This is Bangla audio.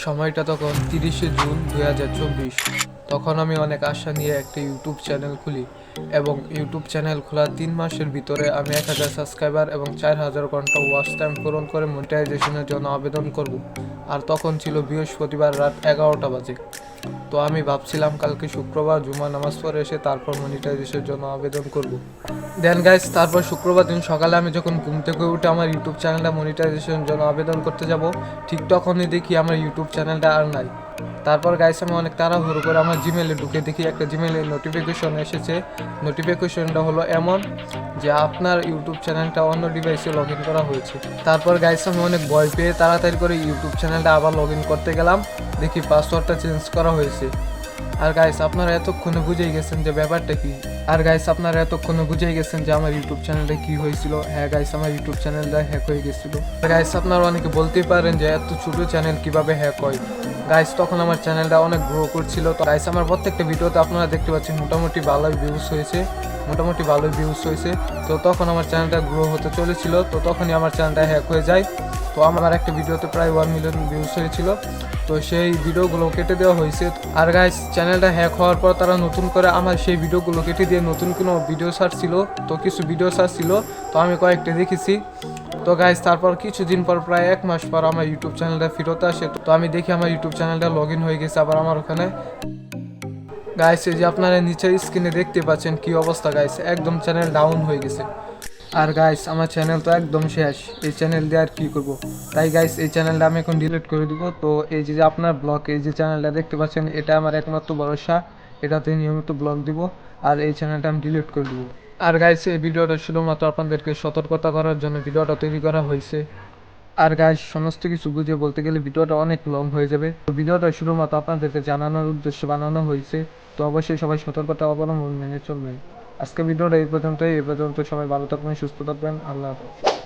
সময়টা তখন 30শে জুন 2024। তখন আমি অনেক আশা নিয়ে একটা ইউটিউব চ্যানেল খুলি এবং ইউটিউব চ্যানেল খোলার 3 মাসের ভিতরে আমি 1000 সাবস্ক্রাইবার এবং 4000 ঘন্টা ওয়াচ টাইম পূরণ করে মনিটাইজেশনের জন্য আবেদন করব। আর তখন ছিল বৃহস্পতিবার রাত 11টা বাজে। তো আমি ভাবছিলাম কালকে শুক্রবার জুমা নামাজ পড়ে এসে তারপর মনিটাইজেশনের জন্য আবেদন করব। দেন গাইস, তারপর শুক্রবার দিন সকালে আমি যখন ঘুম থেকে উঠে আমার ইউটিউব চ্যানেলটা মনিটাইজেশনের জন্য আবেদন করতে যাব, ঠিক তখনই দেখি আমার ইউটিউব চ্যানেলটা আর নাই। তারপর গাইস আমি অনেক তাড়াহুড়ো করে আমার জিমেলে ঢুকে দেখি একটা জিমেলের নোটিফিকেশন এসেছে। নোটিফিকেশনটা হলো এমন যে আপনার ইউটিউব চ্যানেলটা অন্য ডিভাইসে লগ ইন করা হয়েছে। তারপর গাইস আমি অনেক ভয় পেয়ে তাড়াতাড়ি করে ইউটিউব চ্যানেলটা আবার লগ ইন করতে গেলাম, দেখি পাসওয়ার্ডটা চেঞ্জ করা হয়েছে। আর গাইস আপনারা এতক্ষণে বুঝেই গেছেন যে ব্যাপারটা কি। আমার ইউটিউব চ্যানেলটা কি হয়েছিল। হ্যাঁ গাইস, আমার ইউটিউব চ্যানেলটা হ্যাক হয়ে গেছিল। গাইস আপনারা অনেকে বলতেই পারেন যে এত ছোট চ্যানেল কিভাবে হ্যাক হয়। গাইস তখন আমার চ্যানেলটা অনেক গ্রো করছিল। তো গাইস আমার প্রত্যেকটা ভিডিওতে আপনারা দেখতে পাচ্ছেন মোটামুটি ভালোই ভিউজ হয়েছে। তো তখন আমার চ্যানেলটা গ্রো হতে চলেছিল, তো তখনই আমার চ্যানেলটা হ্যাক হয়ে যায়। তো আমার একটা ভিডিওতে প্রায় 1 মিলিয়ন ভিউজ হয়েছিল। তো সেই ভিডিওগুলো কেটে দেওয়া হয়েছে। আর গাইস চ্যানেলটা হ্যাক হওয়ার পর তারা নতুন করে আমার সেই ভিডিওগুলো কেটে দিয়ে নতুন কোনো ভিডিও সার্চ ছিল, তো কিছু ভিডিও সার্চ ছিল, তো আমি কয়েকটা দেখেছি। তো গাইস তারপর কিছুদিন পর প্রায় 1 মাস পর আমার ইউটিউব চ্যানেলটা ফেরত আসে। তো আমি দেখি আমার ইউটিউব চ্যানেলটা লগ ইন হয়ে গেছে আবার আমার ওখানে। গাইস এই যে আপনারা নিচের স্ক্রিনে দেখতে পাচ্ছেন কি অবস্থা গাইস, একদম চ্যানেল ডাউন হয়ে গেছে। আর গাইস আমার চ্যানেল তো একদম শেষ, এই চ্যানেল দিয়ে আর কি করব। তাই গাইস এই চ্যানেলটা আমি এখন ডিলিট করে দিব। তো এই যে আপনার ব্লগ, এই যে চ্যানেলটা দেখতে পাচ্ছেন, এটা আমার একমাত্র ভরসা, এটাতে নিয়মিত ব্লগ দিব। আর এই চ্যানেলটা আমি ডিলিট করে দিব। আর গাইস এই ভিডিওটা শুধুমাত্র আপনাদেরকে সতর্কতা করার জন্য ভিডিওটা তৈরি করা হয়েছে। আর গাইস সমস্ত কিছু বুঝে বলতে গেলে ভিডিওটা অনেক লং হয়ে যাবে। তো ভিডিওটা শুধুমাত্র আপনাদেরকে জানানোর উদ্দেশ্যে বানানো হয়েছে। তো অবশ্যই সবাই সতর্কতা অবলম্বন মেনে চলবেন। আজকে ভিডিওটা এই পর্যন্ত সবাই ভালো থাকবেন, সুস্থ থাকবেন। আল্লাহ হাফেজ।